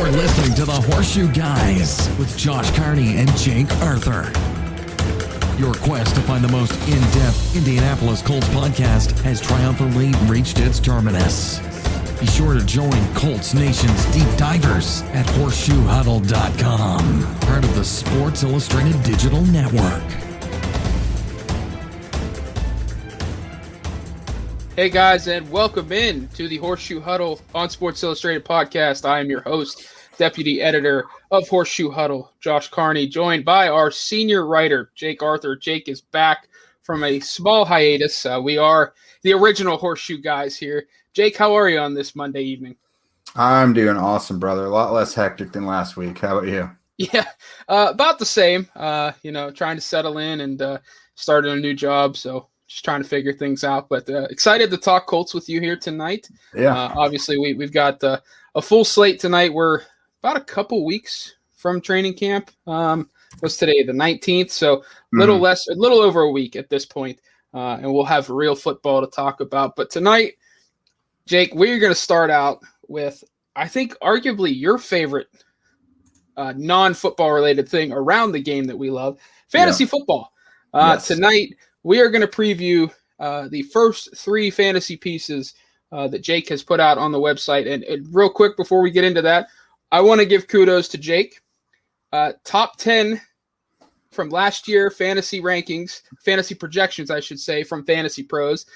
You're listening to the Horseshoe Guys with Josh Carney and Jake Arthur. Your quest to find the most in-depth Indianapolis Colts podcast has triumphantly reached its terminus. Be sure to join Colts Nation's deep divers at horseshoehuddle.com, part of the Sports Illustrated Digital Network. Hey guys, and welcome in to the Horseshoe Huddle on Sports Illustrated podcast. I am your host, Deputy Editor of Horseshoe Huddle, Josh Carney, joined by our senior writer, Jake Arthur. Jake is back from a small hiatus. We are the original Horseshoe Guys here. Jake, how are you on this Monday evening? I'm doing awesome, brother. A lot less hectic than last week. How about you? Yeah, about the same. Trying to settle in and starting a new job, so just trying to figure things out, but excited to talk Colts with you here tonight. Yeah. Obviously, we've got a full slate tonight. We're about a couple weeks from training camp. What's today, the 19th? So a little over a week at this point, and we'll have real football to talk about. But tonight, Jake, we're going to start out with, I think, arguably your favorite non-football related thing around the game that we love, fantasy football. Yes. Tonight, we are going to preview the first three fantasy pieces that Jake has put out on the website. And real quick, before we get into that, I want to give kudos to Jake. Top 10 from last year fantasy rankings, fantasy projections, I should say, from Fantasy Pros.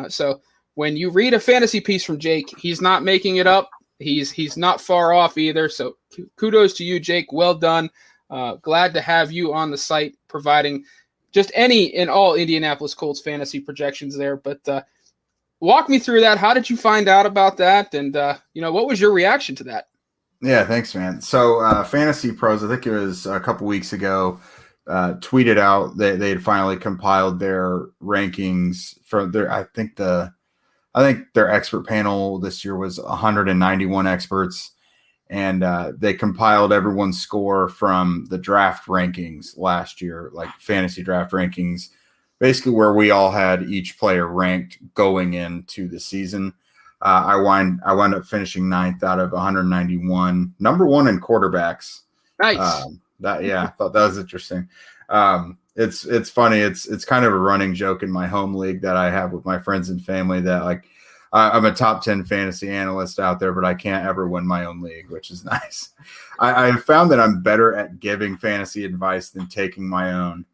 So when you read a fantasy piece from Jake, he's not making it up. He's not far off either. So kudos to you, Jake. Well done. Glad to have you on the site providing just any and all Indianapolis Colts fantasy projections there. But walk me through that. How did you find out about that? And, what was your reaction to that? Yeah, thanks, man. So Fantasy Pros, I think it was a couple weeks ago, tweeted out that they had finally compiled their rankings from their, I think their expert panel this year was 191 experts. And they compiled everyone's score from the draft rankings last year, like fantasy draft rankings, basically where we all had each player ranked going into the season. I wound up finishing 9th out of 191, number one in quarterbacks. Nice. I thought that was interesting. It's funny. It's kind of a running joke in my home league that I have with my friends and family that like, I'm a top 10 fantasy analyst out there, but I can't ever win my own league, which is nice. I've found that I'm better at giving fantasy advice than taking my own.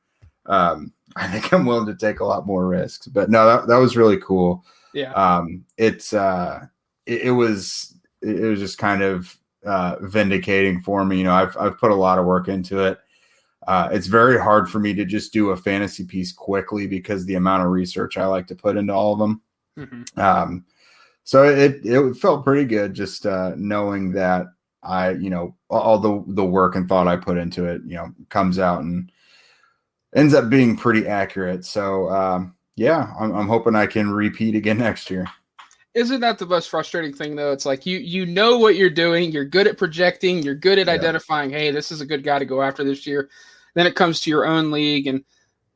I think I'm willing to take a lot more risks, but no, that was really cool. Yeah. It was just kind of vindicating for me. I've put a lot of work into it. It's very hard for me to just do a fantasy piece quickly because the amount of research I like to put into all of them. Mm-hmm. So it felt pretty good just knowing that all the work and thought I put into it, comes out and ends up being pretty accurate. So I'm hoping I can repeat again next year. Isn't that the most frustrating thing though? It's like you know what you're doing, you're good at projecting, you're good at identifying, hey, this is a good guy to go after this year. Then it comes to your own league and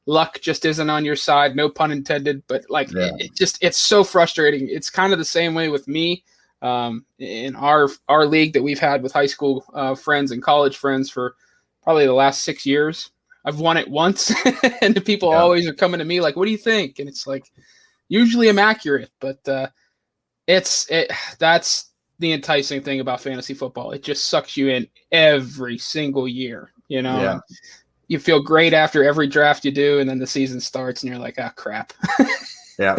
luck just isn't on your side, no pun intended, but it's so frustrating. It's kind of the same way with me in our league that we've had with high school friends and college friends for probably the last 6 years. I've won it once and the people always are coming to me like, what do you think? And it's like, usually I'm accurate, but that's the enticing thing about fantasy football. It just sucks you in every single year, Yeah. You feel great after every draft you do, and then the season starts, and you're like, "Ah, crap." Yeah,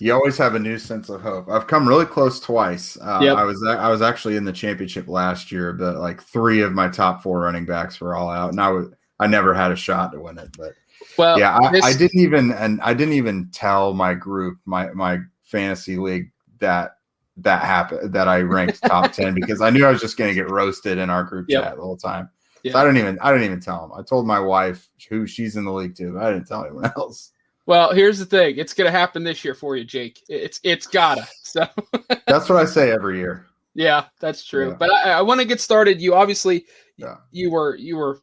you always have a new sense of hope. I've come really close twice. I was actually in the championship last year, but like 3 of my top 4 running backs were all out, and I never had a shot to win it. But I didn't even tell my group, my fantasy league that happened, that I ranked top 10 because I knew I was just going to get roasted in our group chat the whole time. Yeah. So I didn't even tell them. I told my wife who she's in the league too. I didn't tell anyone else. Well, here's the thing. It's going to happen this year for you, Jake. It's gotta. So that's what I say every year. Yeah, that's true. Yeah. But I want to get started. You obviously you were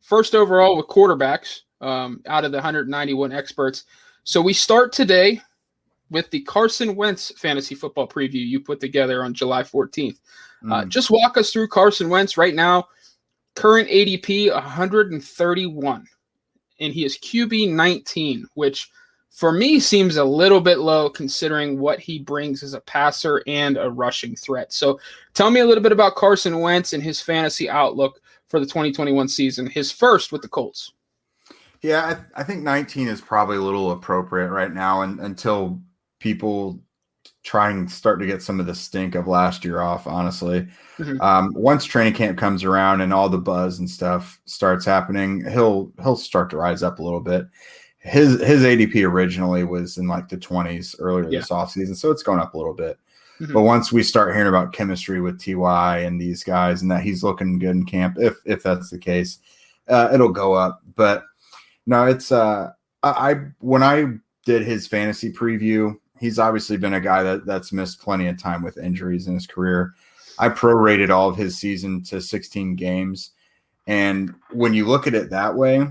first overall with quarterbacks out of the 191 experts. So we start today with the Carson Wentz fantasy football preview you put together on July 14th. Just walk us through Carson Wentz right now. Current ADP 131, and he is QB 19, which for me seems a little bit low considering what he brings as a passer and a rushing threat. So tell me a little bit about Carson Wentz and his fantasy outlook for the 2021 season, his first with the Colts. Yeah, I think 19 is probably a little appropriate right now until people try and start to get some of the stink of last year off, honestly. Once training camp comes around and all the buzz and stuff starts happening, he'll start to rise up a little bit. His ADP originally was in like the 20s earlier this offseason, so it's going up a little bit. But once we start hearing about chemistry with TY and these guys and that he's looking good in camp, if that's the case, it'll go up. But no, it's when I did his fantasy preview, he's obviously been a guy that's missed plenty of time with injuries in his career. I prorated all of his season to 16 games. And when you look at it that way,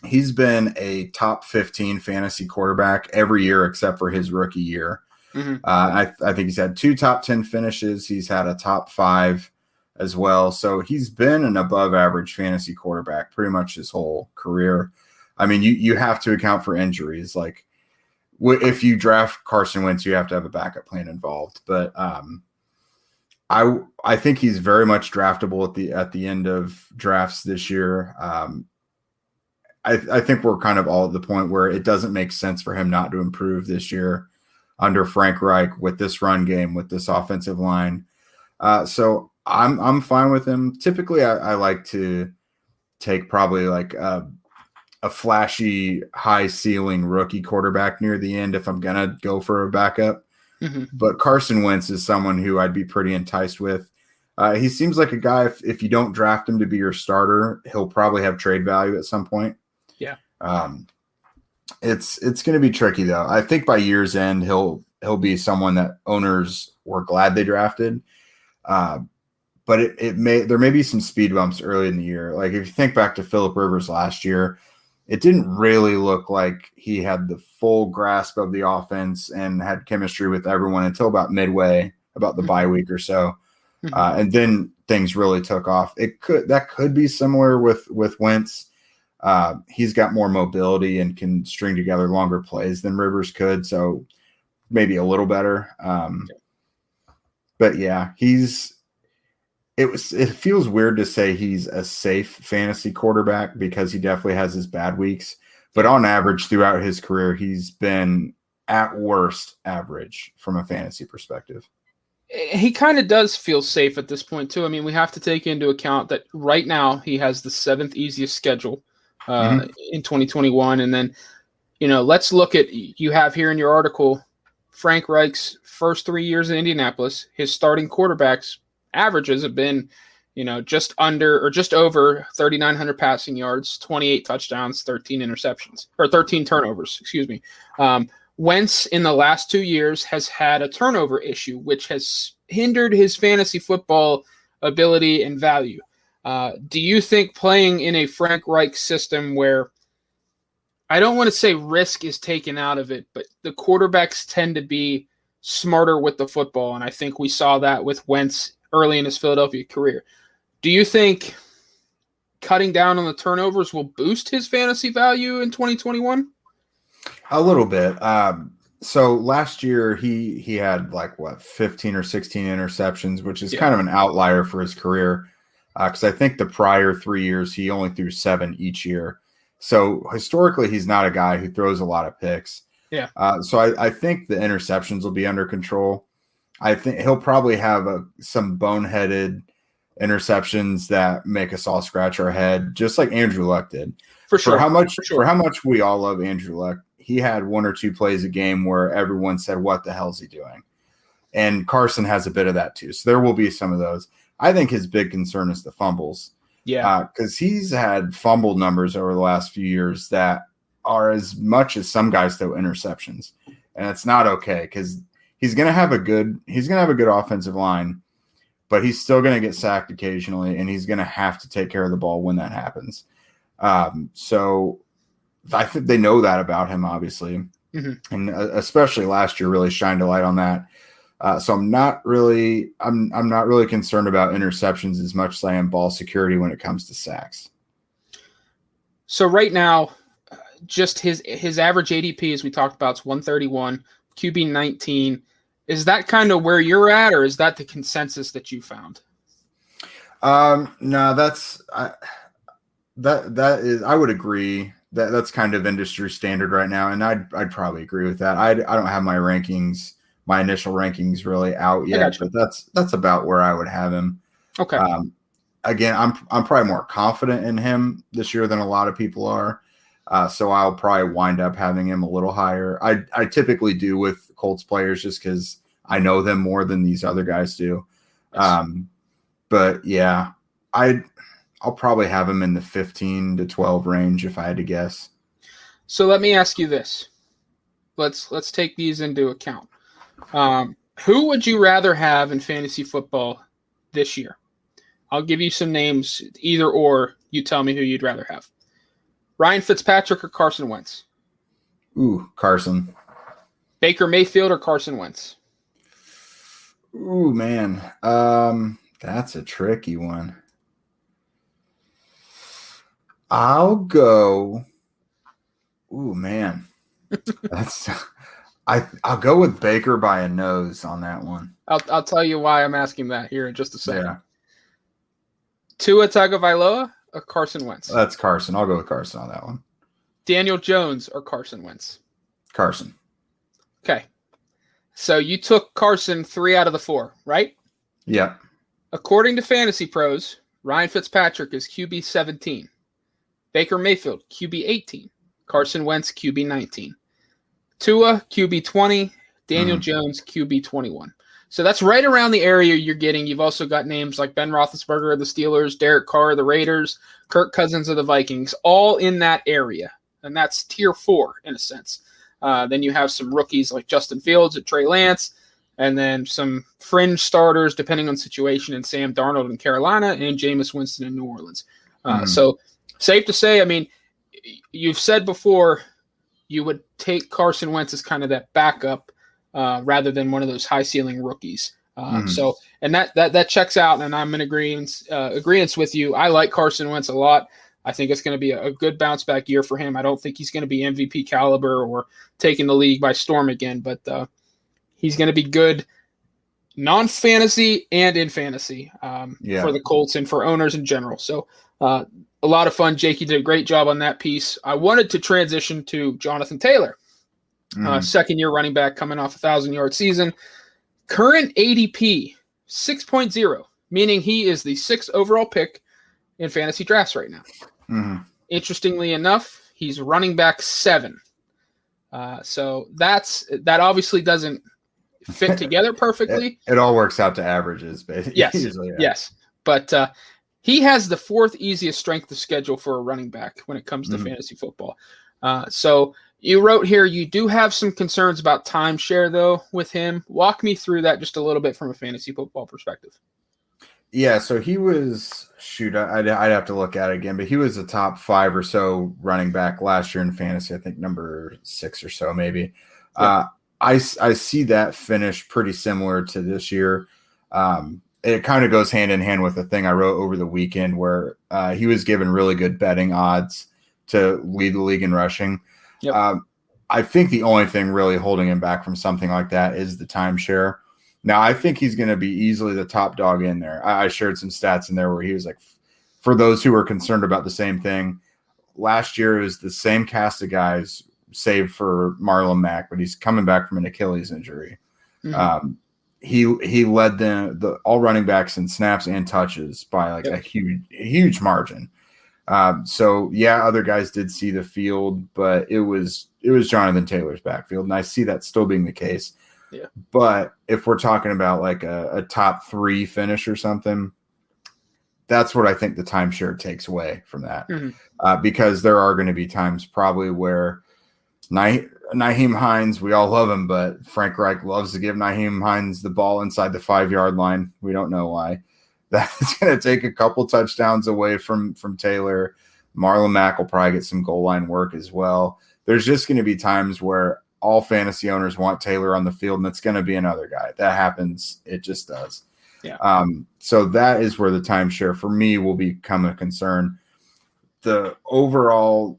he's been a top 15 fantasy quarterback every year except for his rookie year. I think he's had 2 top 10 finishes. He's had a top 5 as well. So he's been an above average fantasy quarterback pretty much his whole career. I mean, you have to account for injuries. Like if you draft Carson Wentz, you have to have a backup plan involved. But I think he's very much draftable at the end of drafts this year. I think we're kind of all at the point where it doesn't make sense for him not to improve this year under Frank Reich with this run game, with this offensive line. So I'm fine with him. Typically, I like to take probably like a flashy, high ceiling rookie quarterback near the end if I'm gonna go for a backup. But Carson Wentz is someone who I'd be pretty enticed with. He seems like a guy, if you don't draft him to be your starter, he'll probably have trade value at some point. Yeah. It's going to be tricky though. I think by year's end, he'll be someone that owners were glad they drafted. But there may be some speed bumps early in the year. Like if you think back to Phillip Rivers last year, it didn't really look like he had the full grasp of the offense and had chemistry with everyone until about midway, about the bye week or so. And then things really took off. That could be similar with Wentz. He's got more mobility and can string together longer plays than Rivers could, so maybe a little better. But yeah, it feels weird to say he's a safe fantasy quarterback because he definitely has his bad weeks. But on average, throughout his career, he's been at worst average from a fantasy perspective. He kind of does feel safe at this point too. I mean, we have to take into account that right now he has the 7th easiest schedule in 2021. And then, let's look at, you have here in your article, Frank Reich's first 3 years in Indianapolis. His starting quarterbacks averages have been, just under or just over 3,900 passing yards, 28 touchdowns, 13 turnovers, excuse me. Wentz in the last 2 years has had a turnover issue, which has hindered his fantasy football ability and value. Do you think playing in a Frank Reich system where I don't want to say risk is taken out of it, but the quarterbacks tend to be smarter with the football, and I think we saw that with Wentz early in his Philadelphia career. Do you think cutting down on the turnovers will boost his fantasy value in 2021? A little bit. So last year he had 15 or 16 interceptions, which is kind of an outlier for his career. Because I think the prior 3 years he only threw 7 each year. So historically he's not a guy who throws a lot of picks. Yeah. So I think the interceptions will be under control. I think he'll probably have some boneheaded interceptions that make us all scratch our head, just like Andrew Luck did. For sure. For how much we all love Andrew Luck, he had 1 or 2 plays a game where everyone said, "What the hell's he doing?" And Carson has a bit of that too. So there will be some of those. I think his big concern is the fumbles. Yeah. Because he's had fumble numbers over the last few years that are as much as some guys throw interceptions. And it's not okay because he's going to have a good offensive line, but he's still going to get sacked occasionally, and he's going to have to take care of the ball when that happens. So I think they know that about him, obviously. and especially last year really shined a light on that. So I'm not really concerned about interceptions as much as I am ball security when it comes to sacks. So right now, just his average ADP, as we talked about, is 131, QB 19. Is that kind of where you're at, or is that the consensus that you found? No, that is, I would agree that's kind of industry standard right now, and I'd probably agree with that. I don't have my initial rankings really out yet, but that's about where I would have him. Okay. Again, I'm probably more confident in him this year than a lot of people are. So I'll probably wind up having him a little higher. I typically do with Colts players just because I know them more than these other guys do. Yes. But yeah, I'll probably have him in the 15 to 12 range if I had to guess. So let me ask you this. Let's take these into account. Who would you rather have in fantasy football this year? I'll give you some names, either or. You tell me who you'd rather have. Ryan Fitzpatrick or Carson Wentz? Ooh, Carson. Baker Mayfield or Carson Wentz? Ooh, man. That's a tricky one. I'll go. Ooh, man. I'll go with Baker by a nose on that one. I'll tell you why I'm asking that here in just a second. Yeah. Tua Tagovailoa or Carson Wentz? That's Carson. I'll go with Carson on that one. Daniel Jones or Carson Wentz? Carson. Okay. So you took Carson 3 out of the 4, right? Yeah. According to Fantasy Pros, Ryan Fitzpatrick is QB 17. Baker Mayfield, QB 18. Carson Wentz, QB 19. Tua, QB 20. Daniel Jones, QB 21. So that's right around the area you're getting. You've also got names like Ben Roethlisberger of the Steelers, Derek Carr of the Raiders, Kirk Cousins of the Vikings, all in that area. And that's tier 4 in a sense. Then you have some rookies like Justin Fields and Trey Lance, and then some fringe starters depending on situation in Sam Darnold in Carolina and Jameis Winston in New Orleans. So safe to say, I mean, you've said before you would take Carson Wentz as kind of that backup rather than one of those high ceiling rookies. So, and that checks out, and I'm in agreement with you. I like Carson Wentz a lot. I think it's going to be a good bounce back year for him. I don't think he's going to be MVP caliber or taking the league by storm again, but he's going to be good non-fantasy and in fantasy for the Colts and for owners in general. So a lot of fun. Jake, you did a great job on that piece. I wanted to transition to Jonathan Taylor, second-year running back coming off a 1,000-yard season. Current ADP, 6.0, meaning he is the 6th overall pick in fantasy drafts right now. Interestingly enough, he's running back 7. So that obviously doesn't fit together perfectly. It all works out to averages, basically. Yes, usually, yeah. yes. But he has the 4th easiest strength of schedule for a running back when it comes to fantasy football. So you wrote here you do have some concerns about timeshare, though, with him. Walk me through that just a little bit from a fantasy football perspective. Yeah, so he was, I'd have to look at it again, but he was a top 5 or so running back last year in fantasy, I think number 6 or so maybe. Yeah. I see that finish pretty similar to this year. It kind of goes hand in hand with the thing I wrote over the weekend where he was given really good betting odds to lead the league in rushing. Yep. I think the only thing really holding him back from something like that is the timeshare. Now, I think he's going to be easily the top dog in there. I shared some stats in there where he was like, for those who are concerned about the same thing, last year it was the same cast of guys, save for Marlon Mack, but he's coming back from an Achilles injury. He led the all running backs in snaps and touches by like a huge margin. So yeah, other guys did see the field, but it was Jonathan Taylor's backfield, and I see that still being the case. Yeah. But if we're talking about like a top 3 finish or something, that's what I think the timeshare takes away from that. Because there are going to be times probably where Nyheim Hines, we all love him, but Frank Reich loves to give Nyheim Hines the ball inside the 5-yard line. We don't know why. That's going to take a couple touchdowns away from Taylor. Marlon Mack will probably get some goal line work as well. There's just going to be times where all fantasy owners want Taylor on the field, and it's going to be another guy. That happens. It just does. Yeah. So that is where the timeshare for me will become a concern. The overall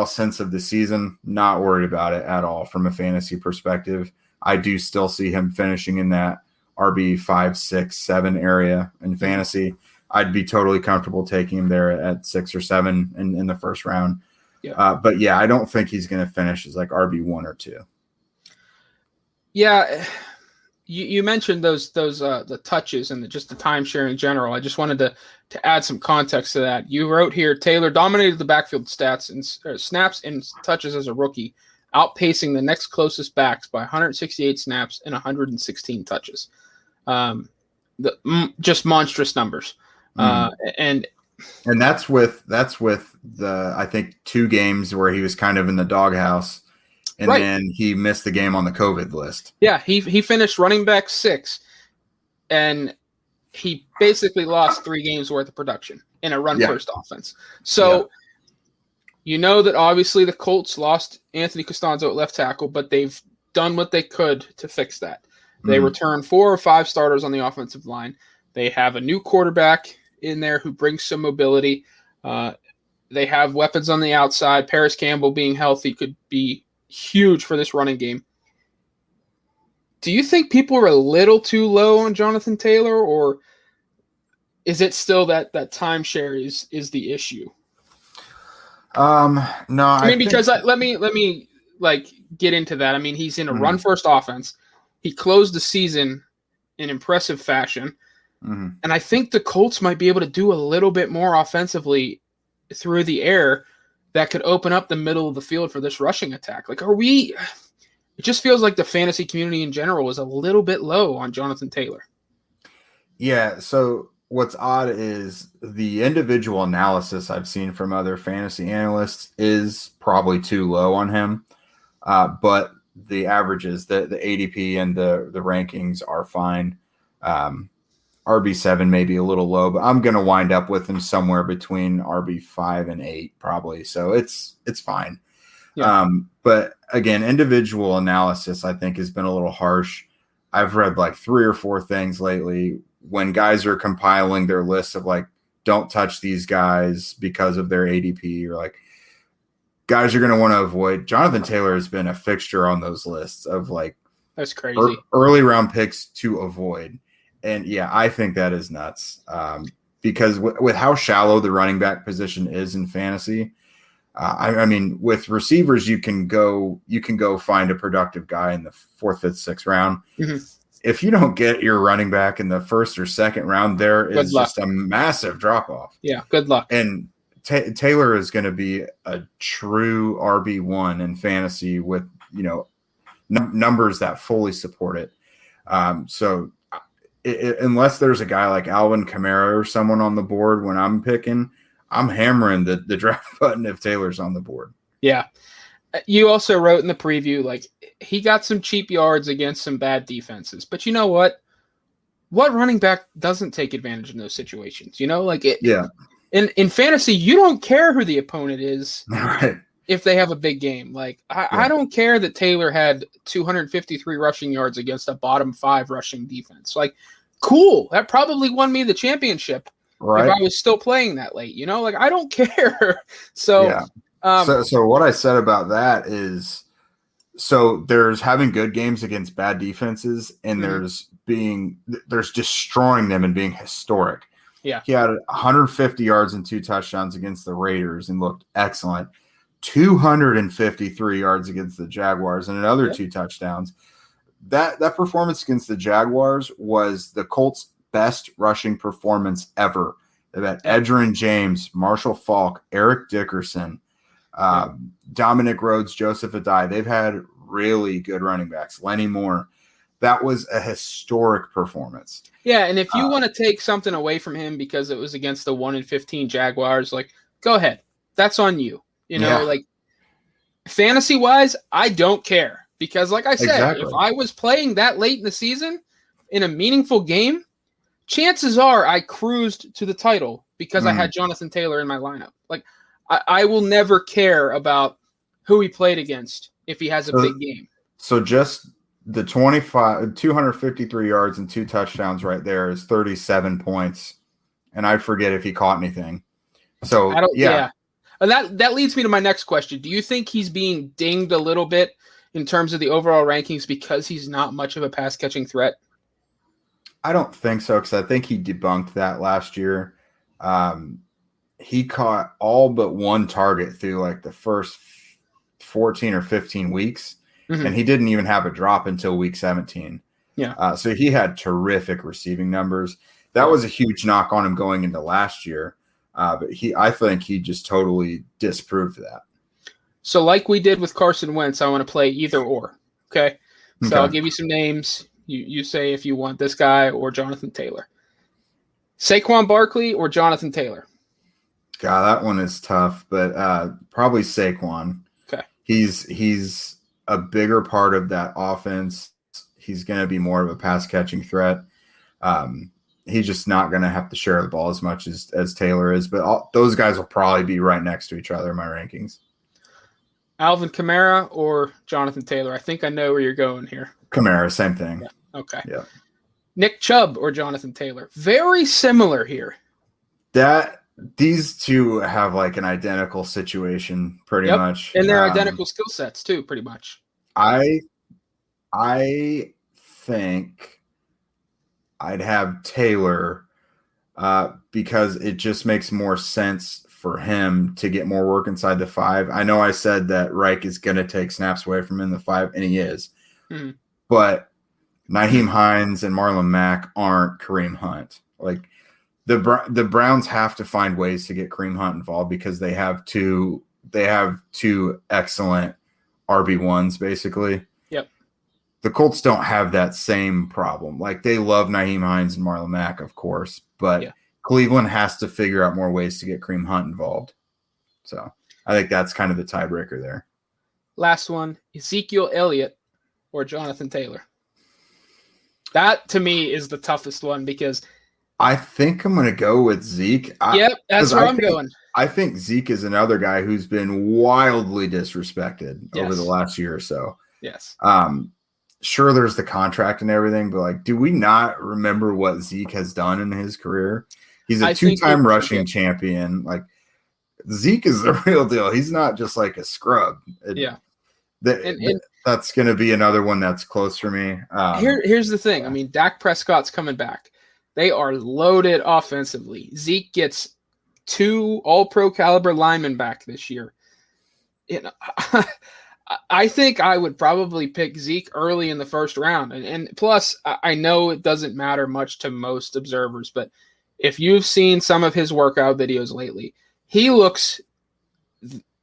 sense of the season, not worried about it at all from a fantasy perspective. I do still see him finishing in that RB 5, 6, 7 area in fantasy. I'd be totally comfortable taking him there at 6 or 7 in the first round. Yeah. But yeah, I don't think he's going to finish as like RB 1 or 2. Yeah. You mentioned those the touches and just the timeshare in general. I just wanted to add some context to that. You wrote here, Taylor dominated the backfield snaps and touches as a rookie, outpacing the next closest backs by 168 snaps and 116 touches. Just monstrous numbers. And that's with the, I think, 2 games where he was kind of in the doghouse. And right. Then he missed the game on the COVID list. Yeah, he finished running back 6, and he basically lost 3 games worth of production in a run-first offense. So you know that obviously the Colts lost Anthony Costanzo at left tackle, but they've done what they could to fix that. They returned 4 or 5 starters on the offensive line. They have a new quarterback in there who brings some mobility. They have weapons on the outside. Paris Campbell being healthy could be huge for this running game. Do you think people are a little too low on Jonathan Taylor, or is it still that timeshare is the issue? No, I mean, because let me like get into that. I mean, he's in a run first offense. He closed the season in impressive fashion. And I think the Colts might be able to do a little bit more offensively through the air that could open up the middle of the field for this rushing attack. Like, it just feels like the fantasy community in general is a little bit low on Jonathan Taylor. Yeah. So what's odd is the individual analysis I've seen from other fantasy analysts is probably too low on him. But the averages, the ADP and the rankings are fine. RB7 may be a little low, but I'm going to wind up with him somewhere between RB5 and 8 probably. So it's fine. Yeah. But again, individual analysis I think has been a little harsh. I've read like 3 or 4 things lately when guys are compiling their lists of like, don't touch these guys because of their ADP, or like guys you're going to want to avoid. Jonathan Taylor has been a fixture on those lists of like, that's crazy, early round picks to avoid. And yeah, I think that is nuts because with how shallow the running back position is in fantasy, I mean, with receivers, you can go find a productive guy in the 4th, 5th, 6th round. If you don't get your running back in the 1st or 2nd round, there is just a massive drop off. Yeah, good luck. And Taylor is going to be a true RB1 in fantasy with numbers that fully support it. So. Unless there's a guy like Alvin Kamara or someone on the board when I'm picking, I'm hammering the draft button if Taylor's on the board. Yeah. You also wrote in the preview, like, he got some cheap yards against some bad defenses. But you know what? What running back doesn't take advantage in those situations? Yeah. In fantasy, you don't care who the opponent is. Right. If they have a big game. Like, I don't care that Taylor had 253 rushing yards against a bottom 5 rushing defense. Like, cool. That probably won me the championship if I was still playing that late. Like, I don't care. So, yeah. So what I said about that is, so there's having good games against bad defenses, and there's destroying them and being historic. Yeah. He had 150 yards and 2 touchdowns against the Raiders and looked excellent. 253 yards against the Jaguars and another 2 touchdowns. That performance against the Jaguars was the Colts' best rushing performance ever. They've had Edgerrin James, Marshall Faulk, Eric Dickerson, Dominic Rhodes, Joseph Adai. They've had really good running backs. Lenny Moore. That was a historic performance. Yeah, and if you want to take something away from him because it was against the 1-15 Jaguars, like, go ahead. That's on you. Like, fantasy-wise, I don't care. Because, like I said, if I was playing that late in the season in a meaningful game, chances are I cruised to the title because I had Jonathan Taylor in my lineup. Like, I will never care about who he played against if he has a big game. So just the 253 yards and 2 touchdowns right there is 37 points. And I forget if he caught anything. So, yeah. And that leads me to my next question. Do you think he's being dinged a little bit in terms of the overall rankings because he's not much of a pass-catching threat? I don't think so, because I think he debunked that last year. He caught all but one target through like the first 14 or 15 weeks, and he didn't even have a drop until week 17. Yeah. So he had terrific receiving numbers. That was a huge knock on him going into last year. But I think he just totally disproved that. So like we did with Carson Wentz, I want to play either or. Okay. So I'll give you some names. You say if you want this guy or Jonathan Taylor. Saquon Barkley or Jonathan Taylor? God, that one is tough, but probably Saquon. Okay. He's a bigger part of that offense. He's going to be more of a pass-catching threat. He's just not going to have to share the ball as much as Taylor is, but those guys will probably be right next to each other in my rankings. Alvin Kamara or Jonathan Taylor? I think I know where you're going here. Kamara, same thing. Yeah. Okay. Yeah. Nick Chubb or Jonathan Taylor? Very similar here. These two have like an identical situation pretty much. And they're identical skill sets too, pretty much. I think I'd have Taylor because it just makes more sense for him to get more work inside the 5. I know I said that Reich is going to take snaps away from him in the 5, and he is. But Nyheim Hines and Marlon Mack aren't Kareem Hunt. Like the Browns have to find ways to get Kareem Hunt involved because they have two excellent RB1s basically. Yep. The Colts don't have that same problem. Like they love Nyheim Hines and Marlon Mack, of course, but Cleveland has to figure out more ways to get Kareem Hunt involved. So I think that's kind of the tiebreaker there. Last one, Ezekiel Elliott or Jonathan Taylor. That to me is the toughest one because I think I'm going to go with Zeke. That's where I'm going. I think Zeke is another guy who's been wildly disrespected over the last year or so. Yes. Sure, there's the contract and everything, but like, do we not remember what Zeke has done in his career? He's a 2-time rushing champion. Like Zeke is the real deal. He's not just like a scrub. That's going to be another one that's close for me. Here's the thing. I mean, Dak Prescott's coming back. They are loaded offensively. Zeke gets 2 all-pro caliber linemen back this year. I think I would probably pick Zeke early in the first round. And plus, I know it doesn't matter much to most observers, but if you've seen some of his workout videos lately, he looks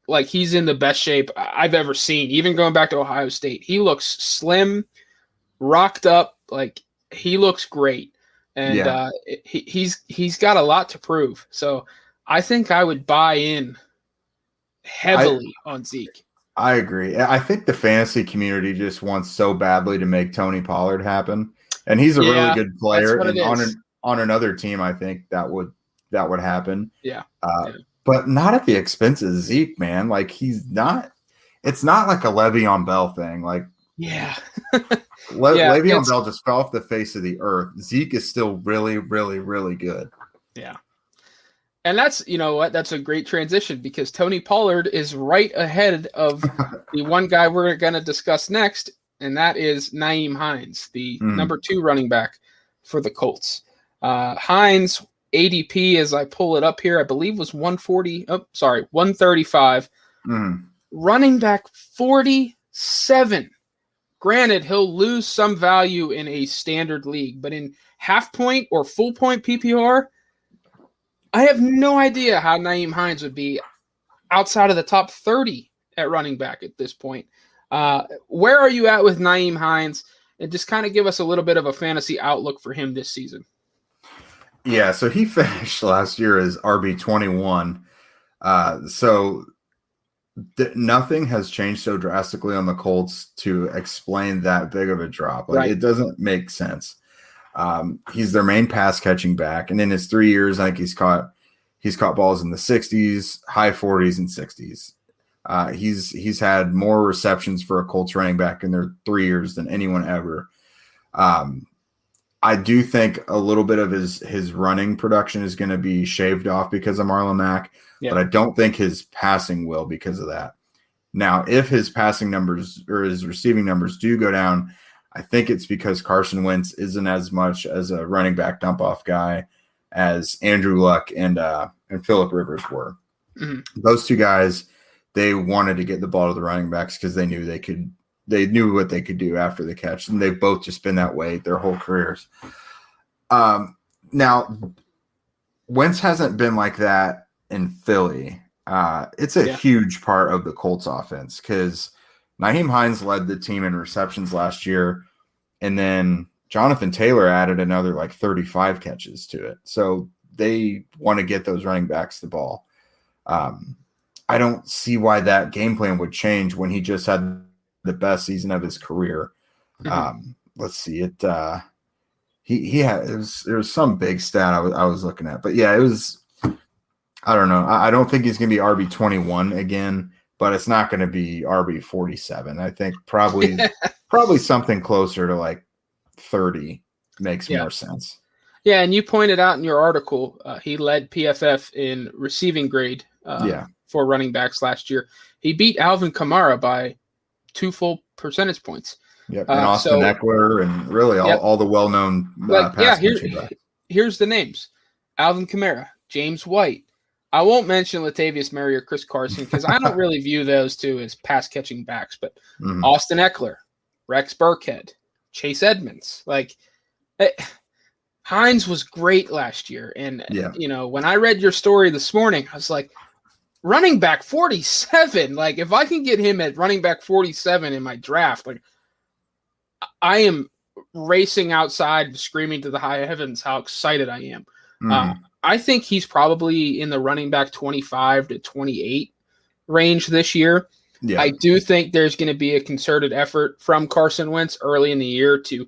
like he's in the best shape I've ever seen. Even going back to Ohio State, he looks slim, rocked up. Like he looks great. And he's got a lot to prove. So I think I would buy in heavily on Zeke. I agree. I think the fantasy community just wants so badly to make Tony Pollard happen. And he's a really good player. And on another team, I think that would happen. Yeah. But not at the expense of Zeke, man. Like it's not like a Le'Veon Bell thing. Like, Le'Veon Bell just fell off the face of the earth. Zeke is still really, really, really good. Yeah. And that's, that's a great transition because Tony Pollard is right ahead of the one guy we're going to discuss next, and that is Nyheim Hines, the number 2 running back for the Colts. Hines ADP, as I pull it up here, I believe was 135. Running back 47. Granted, he'll lose some value in a standard league, but in half point or full point PPR, I have no idea how Nyheim Hines would be outside of the top 30 at running back at this point. Where are you at with Nyheim Hines? And just kind of give us a little bit of a fantasy outlook for him this season. Yeah, so he finished last year as RB21. So nothing has changed so drastically on the Colts to explain that big of a drop. Like it doesn't make sense. He's their main pass catching back, and in his 3 years, I think he's caught balls in the 60s, high 40s, and 60s. He's had more receptions for a Colts running back in their 3 years than anyone ever. I do think a little bit of his running production is going to be shaved off because of Marlon Mack, but I don't think his passing will because of that. Now, if his passing numbers or his receiving numbers do go down, I think it's because Carson Wentz isn't as much as a running back dump-off guy as Andrew Luck and Phillip Rivers were. Mm-hmm. Those two guys, they wanted to get the ball to the running backs because they knew they knew what they could do after the catch, and they've both just been that way their whole careers. Now, Wentz hasn't been like that in Philly. It's a huge part of the Colts offense because Nyheim Hines led the team in receptions last year, and then Jonathan Taylor added another 35 catches to it. So they want to get those running backs the ball. I don't see why that game plan would change when he just had the best season of his career. Mm-hmm. Let's see it. He had there was some big stat I was looking at, but yeah, it was. I don't know. I don't think he's going to be RB21 again, but it's not going to be RB47. I think probably something closer to 30 makes more sense. Yeah, and you pointed out in your article he led PFF in receiving grade for running backs last year. He beat Alvin Kamara by 2 full percentage points. Yep, and Austin Eckler and really all the well-known here's the names. Alvin Kamara, James White. I won't mention Latavius Murray or Chris Carson because I don't really view those two as pass-catching backs, but Austin Eckler, Rex Burkhead, Chase Edmonds. Hines was great last year. And, when I read your story this morning, I was like, running back 47. If I can get him at running back 47 in my draft, I am racing outside, screaming to the high heavens how excited I am. I think he's probably in the running back 25 to 28 range this year. Yeah. I do think there's going to be a concerted effort from Carson Wentz early in the year to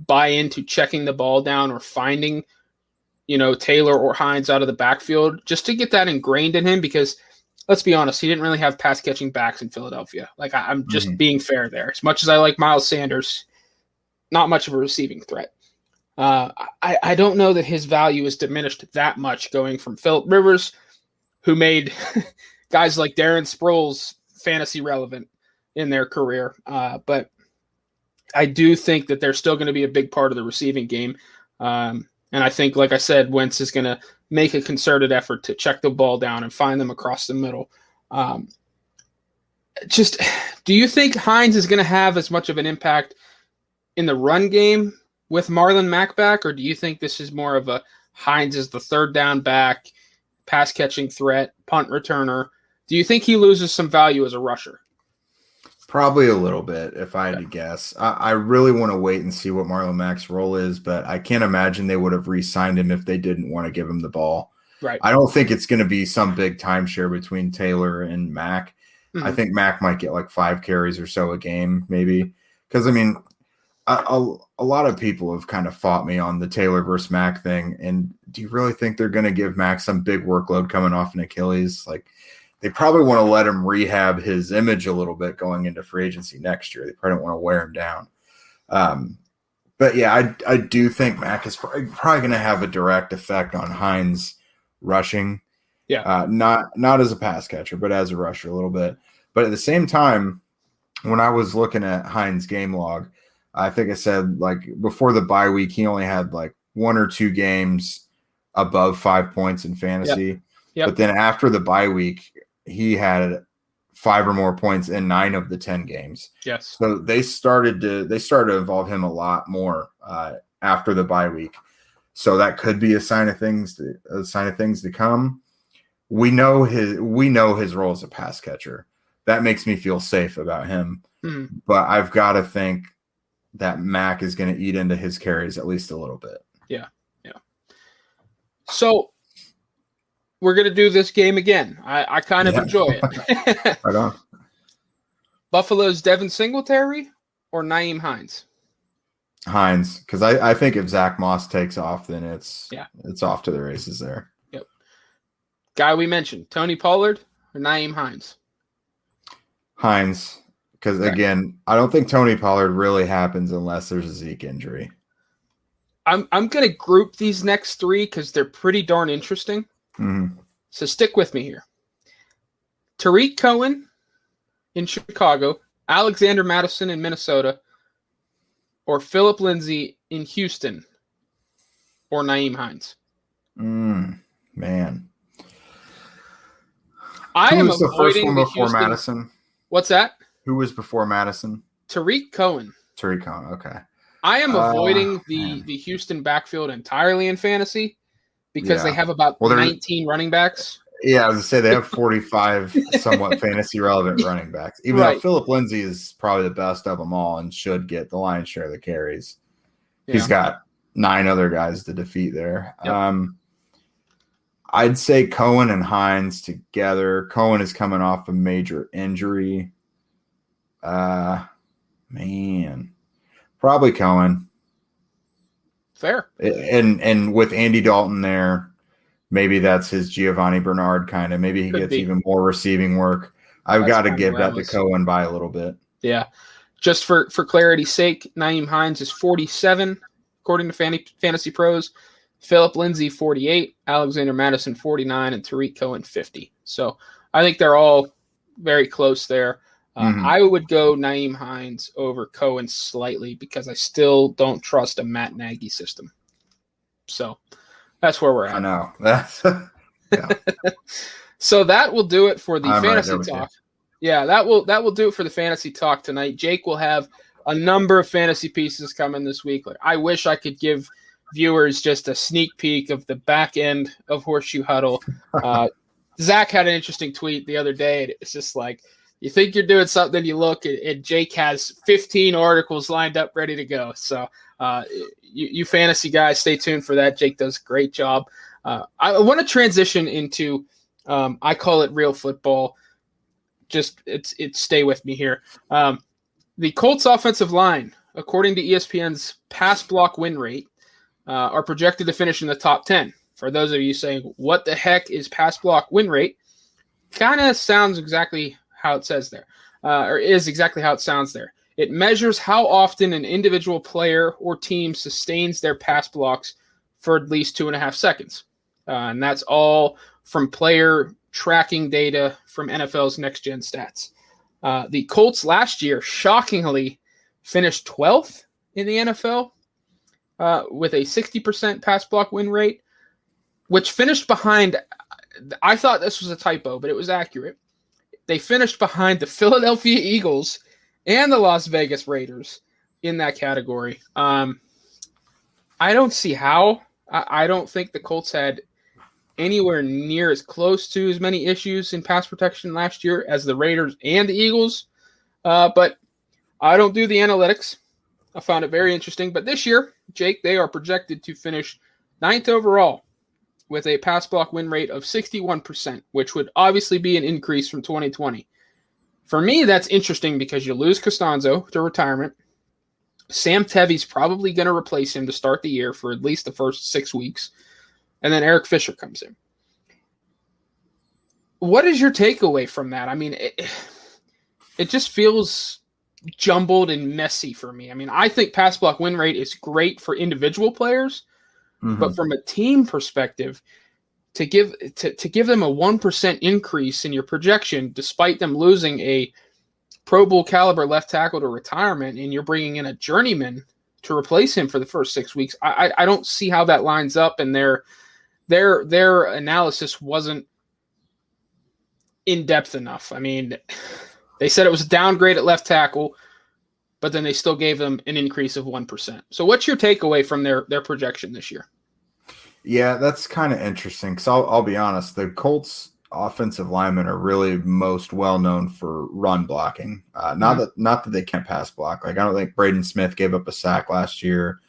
buy into checking the ball down or finding, Taylor or Hines out of the backfield just to get that ingrained in him because let's be honest, he didn't really have pass catching backs in Philadelphia. I'm just being fair there. As much as I like Miles Sanders, not much of a receiving threat. I don't know that his value is diminished that much going from Phillip Rivers, who made guys like Darren Sproles fantasy relevant in their career. But I do think that they're still going to be a big part of the receiving game. And I think, like I said, Wentz is going to make a concerted effort to check the ball down and find them across the middle. Do you think Hines is going to have as much of an impact in the run game with Marlon Mack back, or do you think this is more of a Hines is the third down back, pass catching threat, punt returner? Do you think he loses some value as a rusher? Probably a little bit, if I had to guess. I really want to wait and see what Marlon Mack's role is, but I can't imagine they would have re-signed him if they didn't want to give him the ball. Right. I don't think it's going to be some big timeshare between Taylor and Mack. Mm-hmm. I think Mack might get 5 carries or so a game, maybe. Because, a lot of people have kind of fought me on the Taylor versus Mack thing. And do you really think they're going to give Mack some big workload coming off an Achilles? They probably want to let him rehab his image a little bit going into free agency next year. They probably don't want to wear him down. But yeah, I do think Mack is probably going to have a direct effect on Hines rushing. Yeah. Not as a pass catcher, but as a rusher a little bit. But at the same time, when I was looking at Hines' game log, I think I said before the bye week, he only had 1 or 2 games above 5 points in fantasy. Yep. But then after the bye week, he had 5 or more points in 9 of the 10 games. Yes. So they started to involve him a lot more after the bye week. So that could be a sign of things to come. We know his role as a pass catcher. That makes me feel safe about him. Mm-hmm. But I've got to think that Mack is going to eat into his carries at least a little bit. Yeah. So we're going to do this game again. I kind of enjoy it. Right on. Buffalo's Devin Singletary or Nyheim Hines? Hines, because I think if Zach Moss takes off, then it's off to the races there. Yep. Guy we mentioned, Tony Pollard or Nyheim Hines? Hines, because Okay. again, I don't think Tony Pollard really happens unless there's a Zeke injury. I'm going to group these next three because they're pretty darn interesting. Mm-hmm. So stick with me here. Tariq Cohen in Chicago, Alexander Madison in Minnesota, or Philip Lindsay in Houston, or Nyheim Hines. Man. I Who am was the first avoiding one the before Houston. Madison? What's that? Who was before Madison? Tariq Cohen. Tariq Cohen. Okay. I am avoiding Man. the Houston backfield entirely in fantasy because they Yeah. have about Well, 19 running backs. Yeah, I was going to say they have 45 somewhat fantasy relevant running backs, even though Right. Philip Lindsay is probably the best of them all and should get the lion's share of the carries. He's Yeah. got 9 other guys to defeat there. Yep. I'd say Cohen and Hines together. Cohen is coming off a major injury. Man, probably Cohen. Fair. And with Andy Dalton there, maybe that's his Giovanni Bernard kind of. Maybe he Could gets be. even more receiving work. I've That's got to kinda give where I that to was. Cohen by a little bit. Yeah. Just for clarity's sake, Nyheim Hines is 47, according to Fantasy Pros. Philip Lindsay, 48. Alexander Madison, 49. And Tariq Cohen, 50. So I think they're all very close there. I would go Nyheim Hines over Cohen slightly because I still don't trust a Matt Nagy system. So that's where we're at. I know. That's yeah. So that will do it for the I'm right fantasy there with talk. Yeah, that will do it for the fantasy talk tonight. Jake will have a number of fantasy pieces coming this week. Like, I wish I could give viewers just a sneak peek of the back end of Horseshoe Huddle. Zach had an interesting tweet the other day, and it's just like, you think you're doing something, you look, and Jake has 15 articles lined up ready to go. So you fantasy guys, stay tuned for that. Jake does a great job. I want to transition into, I call it real football. Just it's stay with me here. The Colts offensive line, according to ESPN's pass block win rate, are projected to finish in the top 10. For those of you saying, what the heck is pass block win rate? Kind of sounds exactly how it says there, or is exactly how it sounds there. It measures how often an individual player or team sustains their pass blocks for at least 2.5 seconds. And that's all from player tracking data from NFL's Next Gen Stats. The Colts last year, shockingly, finished 12th in the NFL with a 60% pass block win rate, which finished behind, I thought this was a typo, but it was accurate. They finished behind the Philadelphia Eagles and the Las Vegas Raiders in that category. I don't see how. I don't think the Colts had anywhere near as close to as many issues in pass protection last year as the Raiders and the Eagles. But I don't do the analytics. I found it very interesting. But this year, Jake, they are projected to finish 9th overall with a pass block win rate of 61%, which would obviously be an increase from 2020. For me, that's interesting because you lose Costanzo to retirement. Sam Tevi's probably going to replace him to start the year for at least the first 6 weeks. And then Eric Fisher comes in. What is your takeaway from that? I mean, it just feels jumbled and messy for me. I mean, I think pass block win rate is great for individual players, but from a team perspective, to give them a 1% increase in your projection, despite them losing a Pro Bowl caliber left tackle to retirement, and you're bringing in a journeyman to replace him for the first 6 weeks, I don't see how that lines up, and their analysis wasn't in depth enough. I mean, they said it was a downgrade at left tackle, but then they still gave them an increase of 1%. So what's your takeaway from their projection this year? Yeah, that's kind of interesting because I'll be honest, the Colts offensive linemen are really most well known for run blocking. Not that they can't pass block. Like, I don't think Braden Smith gave up a sack last year.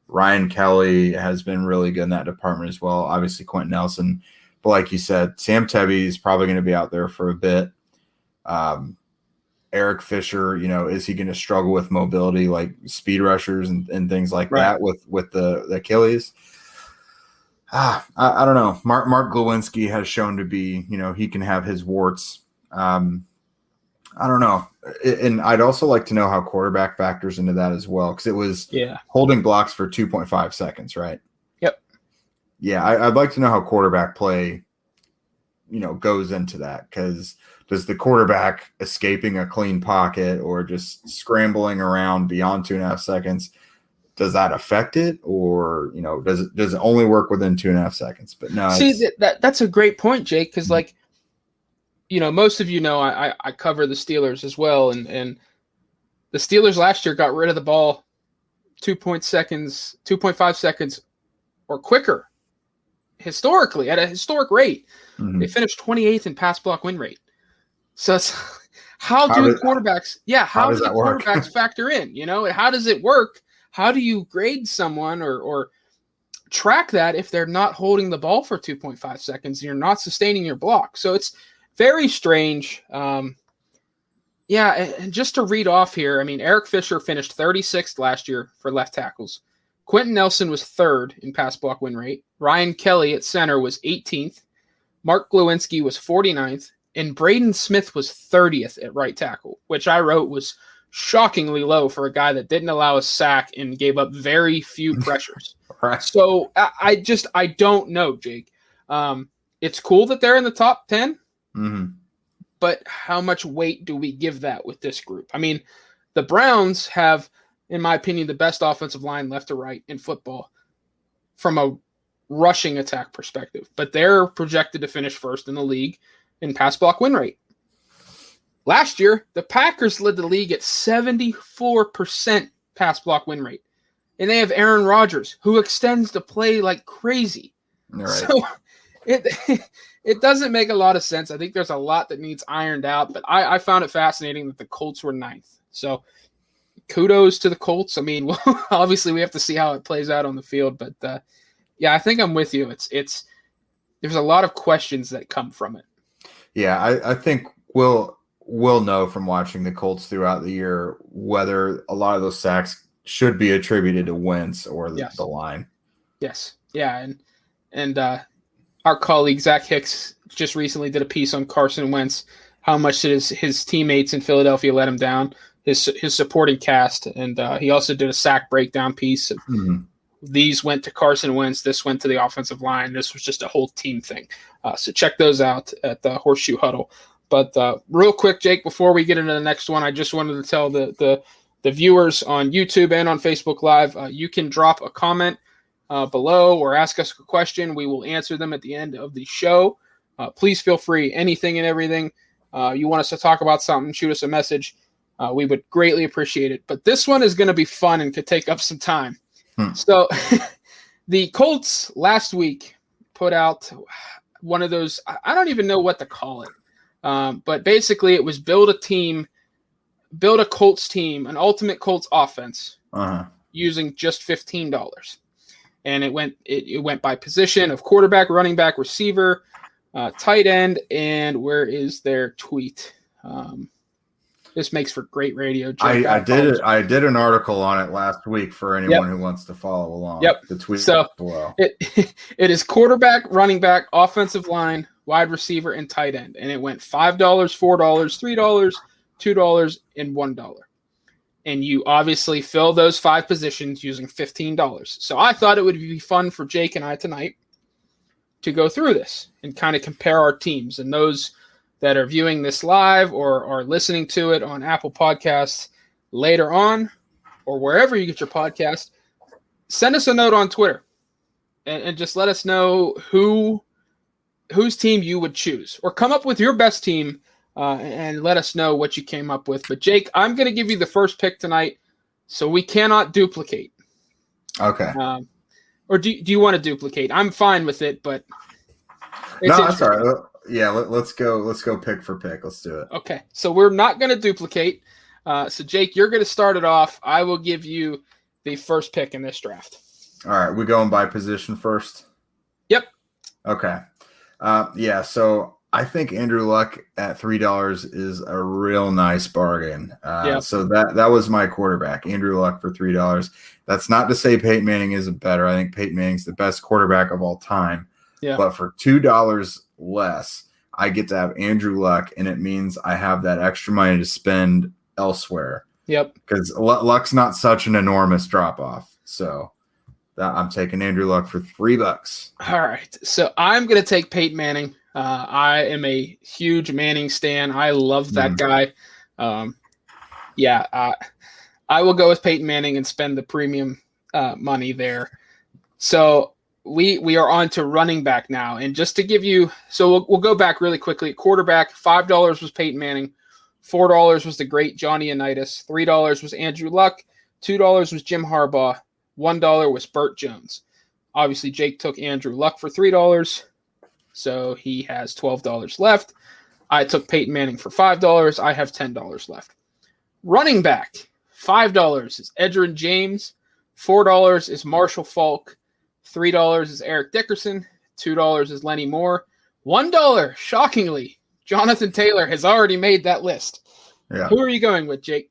Ryan Kelly has been really good in that department as well. Obviously, Quentin Nelson. But like you said, Sam Tevi is probably going to be out there for a bit. Eric Fisher, is he going to struggle with mobility, like speed rushers and things like that with the Achilles? I don't know. Mark Glowinski has shown to be, he can have his warts. I don't know. And I'd also like to know how quarterback factors into that as well, because it was holding blocks for 2.5 seconds, right? Yep. Yeah, I'd like to know how quarterback play, goes into that, because does the quarterback escaping a clean pocket or just scrambling around beyond 2.5 seconds, does that affect it, or does it only work within 2.5 seconds? But no, see that's a great point, Jake, because like most of I cover the Steelers as well, and the Steelers last year got rid of the ball 2.5 seconds or quicker historically at a historic rate. Mm-hmm. They finished 28th in pass block win rate. So it's how do quarterbacks factor in? How does it work? How do you grade someone or track that if they're not holding the ball for 2.5 seconds and you're not sustaining your block? So it's very strange. And just to read off here, I mean, Eric Fisher finished 36th last year for left tackles. Quentin Nelson was 3rd in pass block win rate. Ryan Kelly at center was 18th. Mark Glowinski was 49th. And Braden Smith was 30th at right tackle, which I wrote was shockingly low for a guy that didn't allow a sack and gave up very few pressures. Right. So I don't know, Jake. It's cool that they're in the top 10, but how much weight do we give that with this group? I mean, the Browns have, in my opinion, the best offensive line left to right in football from a rushing attack perspective, but they're projected to finish first in the league in pass block win rate. Last year, the Packers led the league at 74% pass block win rate. And they have Aaron Rodgers, who extends the play like crazy. Right. So it doesn't make a lot of sense. I think there's a lot that needs ironed out, but I found it fascinating that the Colts were 9th. So kudos to the Colts. I mean, well, obviously we have to see how it plays out on the field, but I think I'm with you. It's there's a lot of questions that come from it. Yeah, I think we'll know from watching the Colts throughout the year whether a lot of those sacks should be attributed to Wentz or the line. Yes. Yeah. And our colleague Zach Hicks just recently did a piece on Carson Wentz, how much his teammates in Philadelphia let him down, his supporting cast. And he also did a sack breakdown piece of these went to Carson Wentz, this went to the offensive line. This was just a whole team thing. So check those out at the Horseshoe Huddle. But real quick, Jake, before we get into the next one, I just wanted to tell the viewers on YouTube and on Facebook Live, you can drop a comment below or ask us a question. We will answer them at the end of the show. Please feel free. Anything and everything. You want us to talk about something, shoot us a message. We would greatly appreciate it. But this one is going to be fun and could take up some time. So the Colts last week put out one of those, I don't even know what to call it. But basically it was build a Colts team, an ultimate Colts offense using just $15. And it went by position of quarterback, running back, receiver, tight end, and where is their tweet? This makes for great radio. I did an article on it last week for anyone who wants to follow along. Yep. The tweet so below. It is quarterback, running back, offensive line, wide receiver, and tight end. And it went $5, $4, $3, $2, and $1. And you obviously fill those 5 positions using $15. So I thought it would be fun for Jake and I tonight to go through this and kind of compare our teams. And those that are viewing this live or are listening to it on Apple Podcasts later on or wherever you get your podcast, send us a note on Twitter and just let us know whose team you would choose, or come up with your best team and let us know what you came up with. But Jake, I'm going to give you the first pick tonight, so we cannot duplicate. Okay. Or do you want to duplicate? I'm fine with it, but no, that's all right. Yeah, let's go pick for pick. Let's do it. Okay, so we're not going to duplicate. So Jake, you're going to start it off. I will give you the first pick in this draft. All right, we going by position first? Yep. Okay. So I think Andrew Luck at $3 is a real nice bargain. So that was my quarterback, Andrew Luck, for $3. That's not to say Peyton Manning isn't better. I think Peyton Manning's the best quarterback of all time. Yeah. But for $2 less, I get to have Andrew Luck, and it means I have that extra money to spend elsewhere. Yep. Because Luck's not such an enormous drop-off. So I'm taking Andrew Luck for $3. All right. So I'm going to take Peyton Manning. I am a huge Manning stan. I love that guy. I will go with Peyton Manning and spend the premium money there. So we are on to running back now. And just to give you, so we'll go back really quickly. Quarterback, $5 was Peyton Manning. $4 was the great Johnny Unitas. $3 was Andrew Luck. $2 was Jim Harbaugh. $1 was Burt Jones. Obviously, Jake took Andrew Luck for $3, so he has $12 left. I took Peyton Manning for $5. I have $10 left. Running back, $5 is Edgerrin James. $4 is Marshall Faulk. $3 is Eric Dickerson. $2 is Lenny Moore. $1, shockingly, Jonathan Taylor has already made that list. Yeah. Who are you going with, Jake?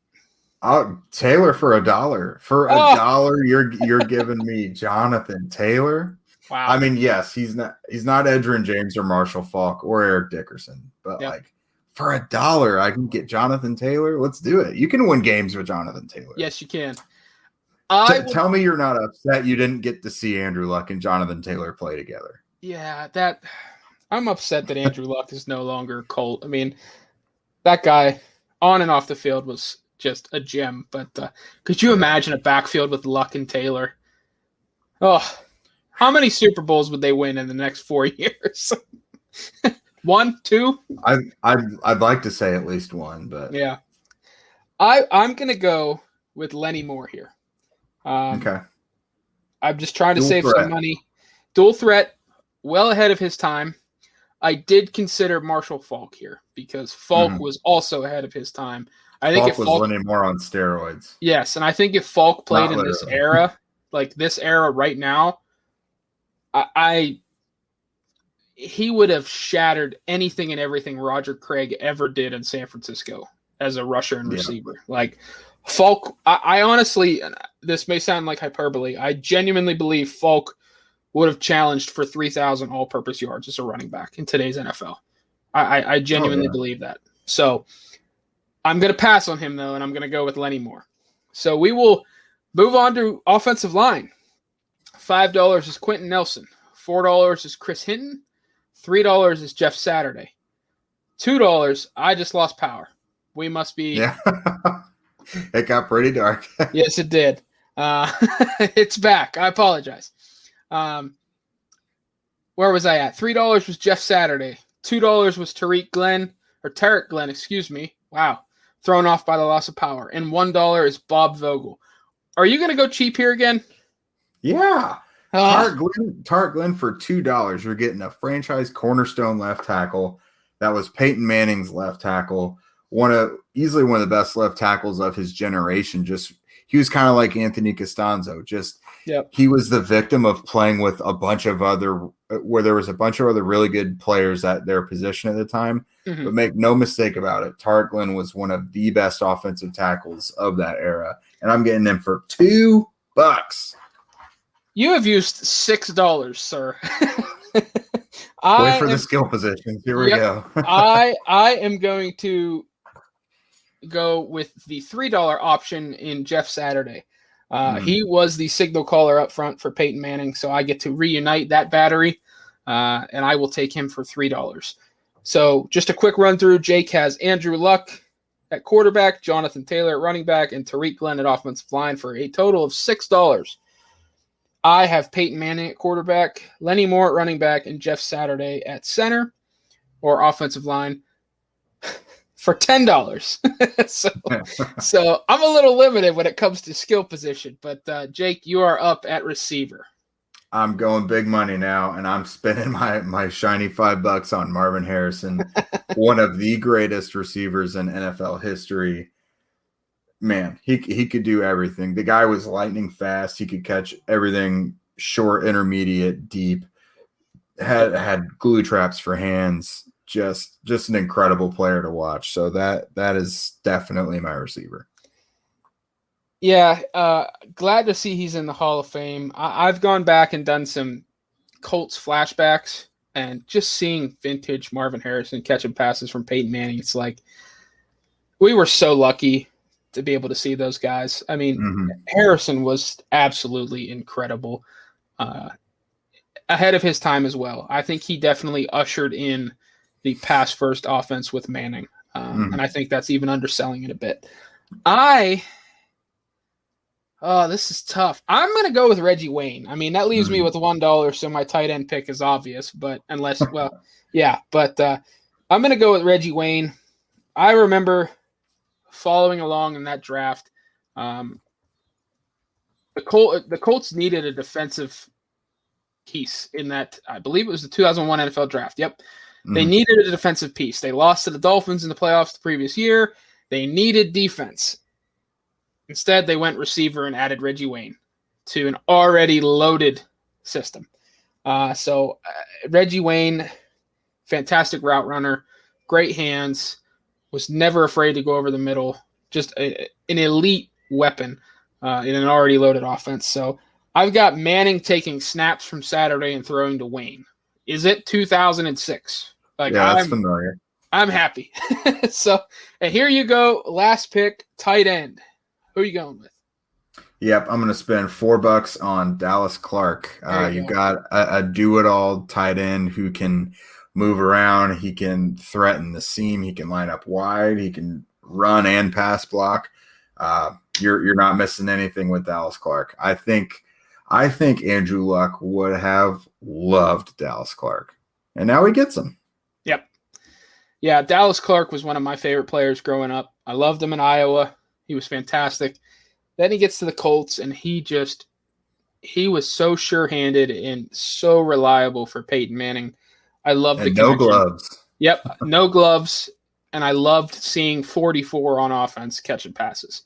Taylor for $1. For $1, you're giving me Jonathan Taylor. Wow. I mean, yes, he's not Edgerrin James or Marshall Faulk or Eric Dickerson, but like for $1, I can get Jonathan Taylor. Let's do it. You can win games with Jonathan Taylor. Yes, you can. Tell me you're not upset you didn't get to see Andrew Luck and Jonathan Taylor play together. Yeah, I'm upset that Andrew Luck is no longer Colt. I mean, that guy on and off the field was just a gem. But could you imagine a backfield with Luck and Taylor? Oh, how many Super Bowls would they win in the next 4 years? 1, 2? I'd like to say at least one, but yeah. I'm gonna go with Lenny Moore here. Okay. I'm just trying to save some money. Dual threat, well ahead of his time. I did consider Marshall Faulk here because Faulk was also ahead of his time. I think Faulk was Lenny Moore on steroids. Yes, and I think if Faulk played in this era, like this era right now, he would have shattered anything and everything Roger Craig ever did in San Francisco as a rusher and receiver. Like Faulk, I honestly, this may sound like hyperbole, I genuinely believe Faulk would have challenged for 3,000 all-purpose yards as a running back in today's NFL. I genuinely believe that. So I'm going to pass on him, though, and I'm going to go with Lenny Moore. So we will move on to offensive line. $5 is Quentin Nelson. $4 is Chris Hinton. $3 is Jeff Saturday. $2, I just lost power. We must be... Yeah. It got pretty dark. Yes, it did. It's back. I apologize. Where was I at? $3 was Jeff Saturday. $2 was Tarek Glenn, excuse me. Wow. Thrown off by the loss of power. And $1 is Bob Vogel. Are you going to go cheap here again? Yeah. Tarek Glenn for $2. You're getting a franchise cornerstone left tackle. That was Peyton Manning's left tackle. Easily one of the best left tackles of his generation. He was kind of like Anthony Costanzo. He was the victim of playing with where there was a bunch of other really good players at their position at the time. Mm-hmm. But make no mistake about it, Tarek Glenn was one of the best offensive tackles of that era. And I'm getting him for $2. You have used $6, sir. Wait for the skill positions. Here we go. I am going to go with the $3 option in Jeff Saturday. He was the signal caller up front for Peyton Manning, so I get to reunite that battery, and I will take him for $3. So just a quick run through. Jake has Andrew Luck at quarterback, Jonathan Taylor at running back, and Tarek Glenn at offensive line for a total of $6. I have Peyton Manning at quarterback, Lenny Moore at running back, and Jeff Saturday at center or offensive line for $10. so I'm a little limited when it comes to skill position, but Jake, you are up at receiver. I'm going big money now, and I'm spending my shiny $5 on Marvin Harrison, one of the greatest receivers in NFL history. Man, he could do everything. The guy was lightning fast. He could catch everything short, intermediate, deep. Had glue traps for hands. Just an incredible player to watch. So that is definitely my receiver. Yeah, glad to see he's in the Hall of Fame. I've gone back and done some Colts flashbacks And just seeing vintage Marvin Harrison catching passes from Peyton Manning, it's like we were so lucky to be able to see those guys. I mean, Harrison was absolutely incredible, ahead of his time as well. I think he definitely ushered in the pass-first offense with Manning, and I think that's even underselling it a bit. This is tough. I'm going to go with Reggie Wayne. I mean, that leaves me with $1, so my tight end pick is obvious, but I'm going to go with Reggie Wayne. I remember following along in that draft. The Colts needed a defensive piece in that. I believe it was the 2001 NFL draft. Yep. They needed a defensive piece. They lost to the Dolphins in the playoffs the previous year. They needed defense. Instead, they went receiver and added Reggie Wayne to an already loaded system. Reggie Wayne, fantastic route runner, great hands, was never afraid to go over the middle, just an elite weapon in an already loaded offense. So I've got Manning taking snaps from Saturday and throwing to Wayne. Is it 2006? That's familiar. I'm happy. And here you go. Last pick, tight end. Who are you going with? Yep, I'm going to spend $4 on Dallas Clark. You've got a do-it-all tight end who can move around. He can threaten the seam. He can line up wide. He can run and pass block. You're not missing anything with Dallas Clark. I think Andrew Luck would have loved Dallas Clark, and now he gets him. Yep. Yeah, Dallas Clark was one of my favorite players growing up. I loved him in Iowa. He was fantastic. Then he gets to the Colts, and he was so sure-handed and so reliable for Peyton Manning. I loved the connection. No gloves. Yep, no gloves, and I loved seeing 44 on offense catching passes.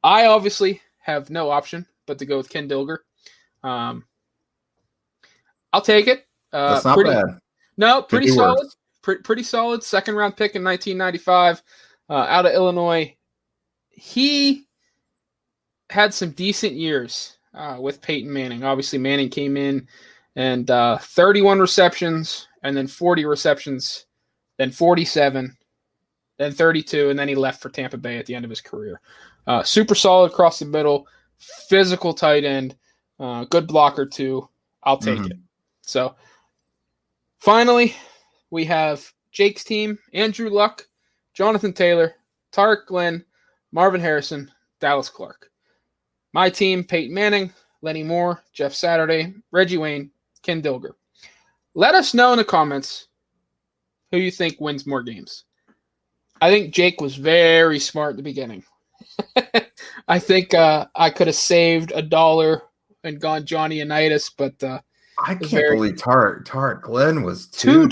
I obviously have no option but to go with Ken Dilger. I'll take it. That's not bad. No, pretty solid. Pretty solid second-round pick in 1995 out of Illinois. He had some decent years with Peyton Manning. Obviously, Manning came in and 31 receptions, and then 40 receptions, then 47, then 32, and then he left for Tampa Bay at the end of his career. Super solid across the middle, physical tight end, good blocker too. I'll take it. So, finally, we have Jake's team: Andrew Luck, Jonathan Taylor, Tarek Glenn, Marvin Harrison, Dallas Clark. My team: Peyton Manning, Lenny Moore, Jeff Saturday, Reggie Wayne, Ken Dilger. Let us know in the comments who you think wins more games. I think Jake was very smart at the beginning. I think I could have saved $1 and gone Johnny Unitas, but I can't believe Tarek Glenn was $2.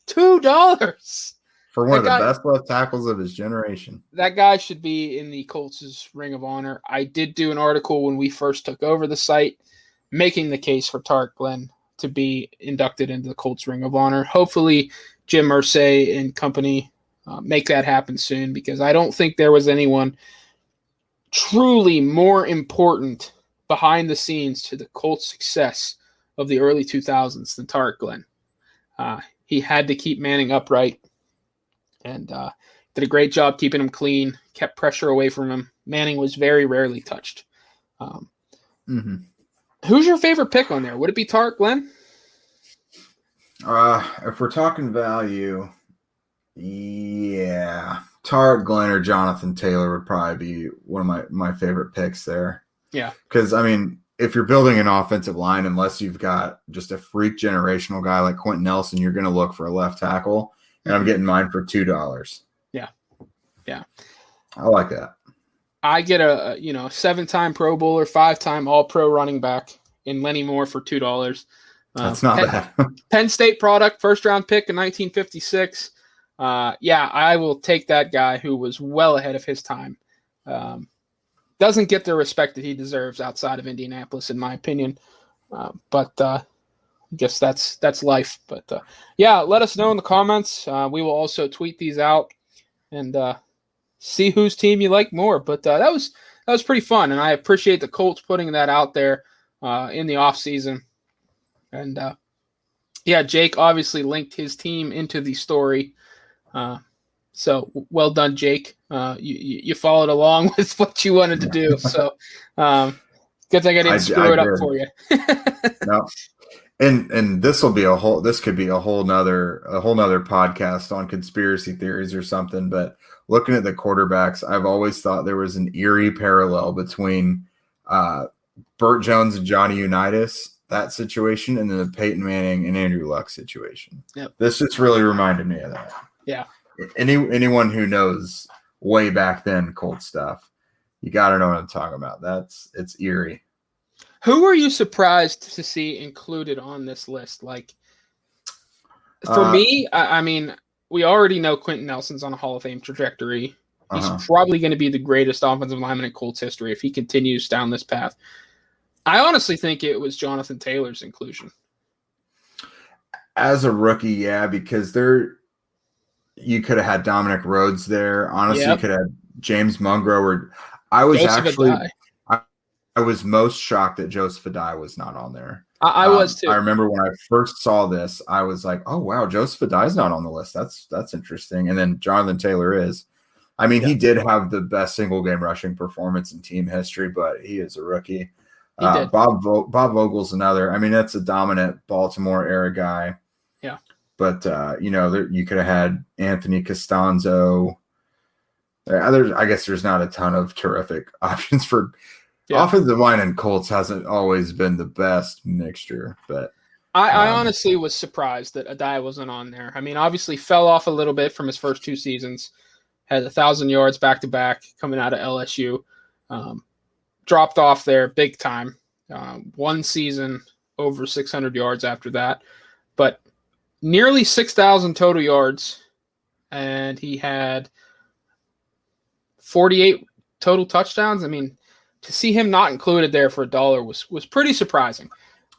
$2 for one of the best left tackles of his generation. That guy should be in the Colts' Ring of Honor. I did do an article when we first took over the site making the case for Tarek Glenn to be inducted into the Colts Ring of Honor. Hopefully Jim Irsay and company make that happen soon, because I don't think there was anyone truly more important behind the scenes to the Colts' success of the early 2000s than Tarek Glenn. He had to keep Manning upright and did a great job keeping him clean, kept pressure away from him. Manning was very rarely touched. Who's your favorite pick on there? Would it be Tarek Glenn? If we're talking value, yeah. Tarek Glenn or Jonathan Taylor would probably be one of my favorite picks there. Yeah. Because, I mean, if you're building an offensive line, unless you've got just a freak generational guy like Quentin Nelson, you're going to look for a left tackle. And I'm getting mine for $2. Yeah. I like that. I get a 7-time Pro Bowler, 5-time All-Pro running back in Lenny Moore for $2. That's not bad. Penn State product, first-round pick in 1956. I will take that guy who was well ahead of his time. Doesn't get the respect that he deserves outside of Indianapolis, in my opinion. But I guess that's life. But let us know in the comments. We will also tweet these out and see whose team you like more. But that was pretty fun, and I appreciate the Colts putting that out there in the off season. And Yeah, Jake obviously linked his team into the story. So well done, Jake. You followed along with what you wanted to do. So good thing I didn't screw it up did. for you. No. And this could be a whole nother podcast on conspiracy theories or something. But looking at the quarterbacks, I've always thought there was an eerie parallel between Burt Jones and Johnny Unitas, that situation, and then the Peyton Manning and Andrew Luck situation. Yep. This just really reminded me of that. Yeah. Anyone who knows way back then Colts stuff, you got to know what I'm talking about. It's eerie. Who are you surprised to see included on this list? Like, for me, I mean, we already know Quentin Nelson's on a Hall of Fame trajectory. He's probably going to be the greatest offensive lineman in Colts history if he continues down this path. I honestly think it was Jonathan Taylor's inclusion. As a rookie, yeah, because you could have had Dominic Rhodes there. Honestly, you could have James Mungro. Or I was I was most shocked that Joseph Adai was not on there. I was too. I remember when I first saw this, I was like, "Oh wow, Joseph Adai's not on the list. That's interesting." And then Jonathan Taylor is. I mean, he did have the best single game rushing performance in team history, but he is a rookie. Bob Vogel's another. I mean, that's a dominant Baltimore era guy. Yeah. But you could have had Anthony Costanzo. I guess there's not a ton of terrific options for offensive line, and Colts hasn't always been the best mixture. But I honestly was surprised that Adai wasn't on there. I mean, obviously fell off a little bit from his first 2 seasons. Had 1,000 yards back to back coming out of LSU. Dropped off there big time. 1 season over 600 yards after that, but nearly 6,000 total yards, and he had 48 total touchdowns. I mean, to see him not included there for $1 was pretty surprising.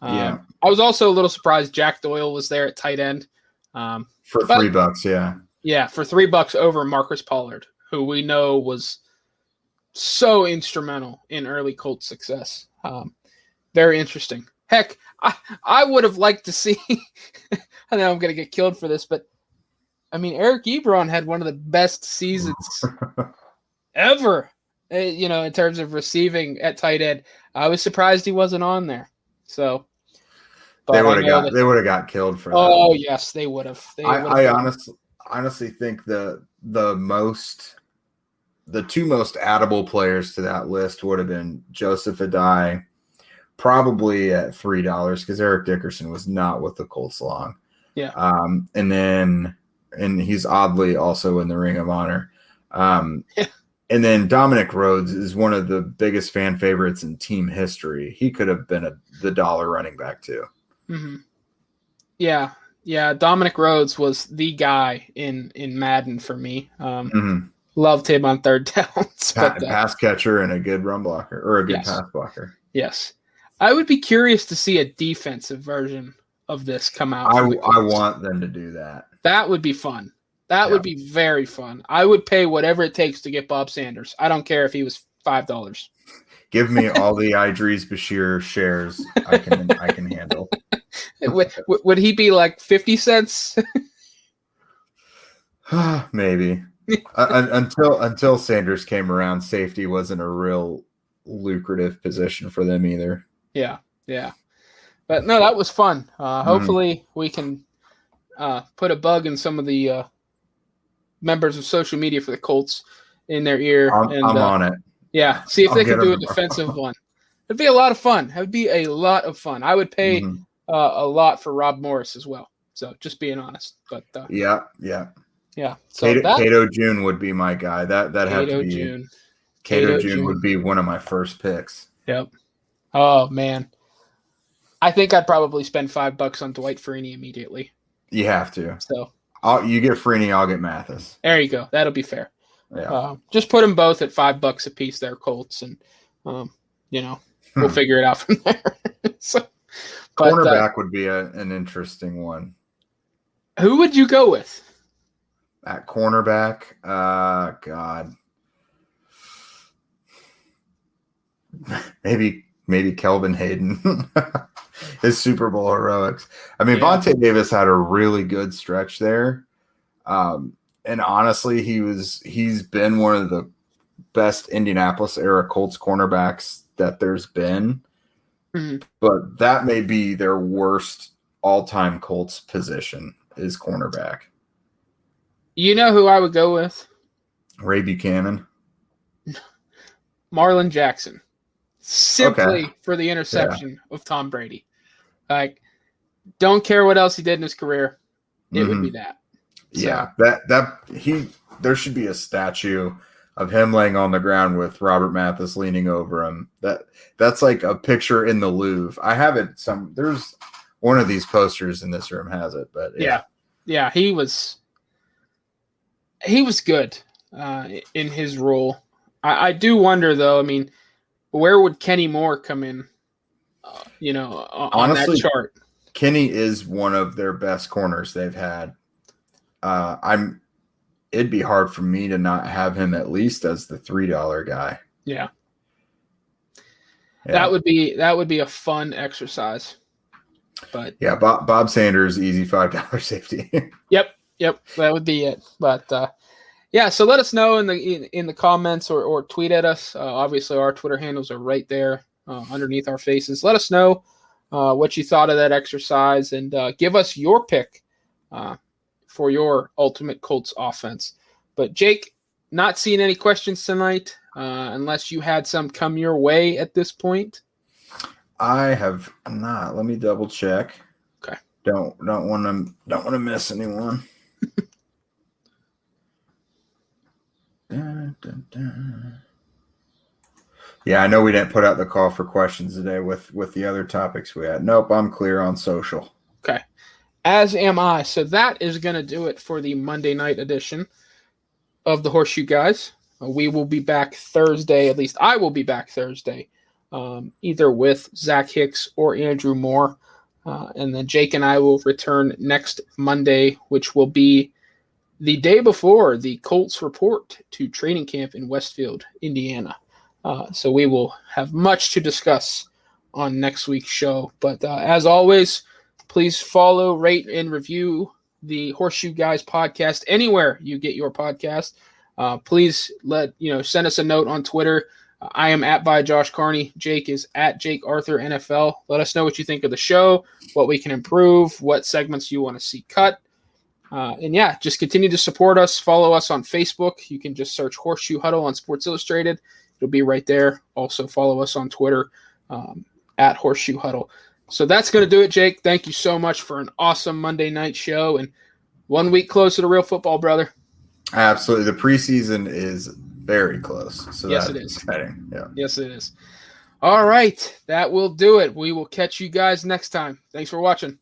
I was also a little surprised Jack Doyle was there at tight end. For $3, yeah. Yeah, for $3 over Marcus Pollard, who we know was so instrumental in early Colts success. Very interesting. Heck, I would have liked to see I know I'm going to get killed for this, but I mean, Eric Ebron had one of the best seasons ever, in terms of receiving at tight end. I was surprised he wasn't on there. So they would have got killed for that. Oh, yes, they would have. I honestly think the 2 most addable players to that list would have been Joseph Adai, probably at $3, because Eric Dickerson was not with the Colts long. Yeah. And he's oddly also in the Ring of Honor. And then Dominic Rhodes is one of the biggest fan favorites in team history. He could have been the dollar running back too. Mm-hmm. Yeah. Yeah. Dominic Rhodes was the guy in Madden for me. Loved him on third downs. Pass catcher and a good run blocker, or a good pass blocker. Yes. I would be curious to see a defensive version of this come out. I want them to do that. That would be fun. That would be very fun. I would pay whatever it takes to get Bob Sanders. I don't care if he was $5. Give me all the Idris Bashir shares I can handle. Would he be like 50 cents? Maybe. Until Sanders came around, safety wasn't a real lucrative position for them either. Yeah. But no, that was fun. Hopefully we can put a bug in some of the members of social media for the Colts in their ear. I'm on it. Yeah, see if they can do a defensive one. It'd be a lot of fun. It would be a lot of fun. I would pay a lot for Rob Morris as well. So just being honest. But yeah. So Cato June would be my guy. That had to be June. Cato June would be one of my first picks. Yep. Oh man, I think I'd probably spend $5 on Dwight Freeney immediately. You have to. So you get Freeney, I'll get Mathis. There you go. That'll be fair. Yeah. Just put them both at $5 a piece. There, Colts, and we'll figure it out from there. Cornerback would be an interesting one. Who would you go with at cornerback? God, maybe Kelvin Hayden. his Super Bowl heroics. I mean, Yeah. Vontae Davis had a really good stretch there. And honestly, he's been one of the best Indianapolis era Colts cornerbacks that there's been. Mhm. But that may be their worst all-time Colts position is cornerback. You know who I would go with? Ray Buchanan. Marlon Jackson. Simply Okay. for the interception of Tom Brady. Like, don't care what else he did in his career. It would be that. Yeah, there should be a statue of him laying on the ground with Robert Mathis leaning over him. That's like a picture in the Louvre. I have it there's one of these posters in this room has it, but yeah, he was good in his role. I do wonder though. I mean, where would Kenny Moore come in? On honestly, that chart. Kenny is one of their best corners they've had. It'd be hard for me to not have him at least as the $3 guy. Yeah. That would be a fun exercise. But yeah, Bob Sanders, easy $5 safety. Yep, that would be it. But yeah, so let us know in the comments or tweet at us. Obviously, our Twitter handles are right there underneath our faces. Let us know what you thought of that exercise and give us your pick for your ultimate Colts offense. But Jake, not seeing any questions tonight, unless you had some come your way at this point. I have not. Let me double check. Okay. Don't want to miss anyone. Dun, dun, dun. Yeah, I know we didn't put out the call for questions today with the other topics we had. Nope, I'm clear on social. Okay. As am I. So that is going to do it for the Monday night edition of the Horseshoe Guys. We will be back Thursday. At least I will be back Thursday, either with Zach Hicks or Andrew Moore. And then Jake and I will return next Monday, which will be the day before the Colts report to training camp in Westfield, Indiana. So we will have much to discuss on next week's show. But as always, please follow, rate, and review the Horseshoe Guys podcast anywhere you get your podcast. Please send us a note on Twitter. I am by Josh Carney. Jake is at Jake Arthur NFL. Let us know what you think of the show, what we can improve, what segments you want to see cut. And yeah, just continue to support us. Follow us on Facebook. You can just search Horseshoe Huddle on Sports Illustrated. It'll be right there. Also follow us on Twitter at Horseshoe Huddle. So that's going to do it, Jake. Thank you so much for an awesome Monday night show and 1 week closer to real football, brother. Absolutely. The preseason is very close. So yes, that's it is. exciting. Yeah. Yes, it is. All right. That will do it. We will catch you guys next time. Thanks for watching.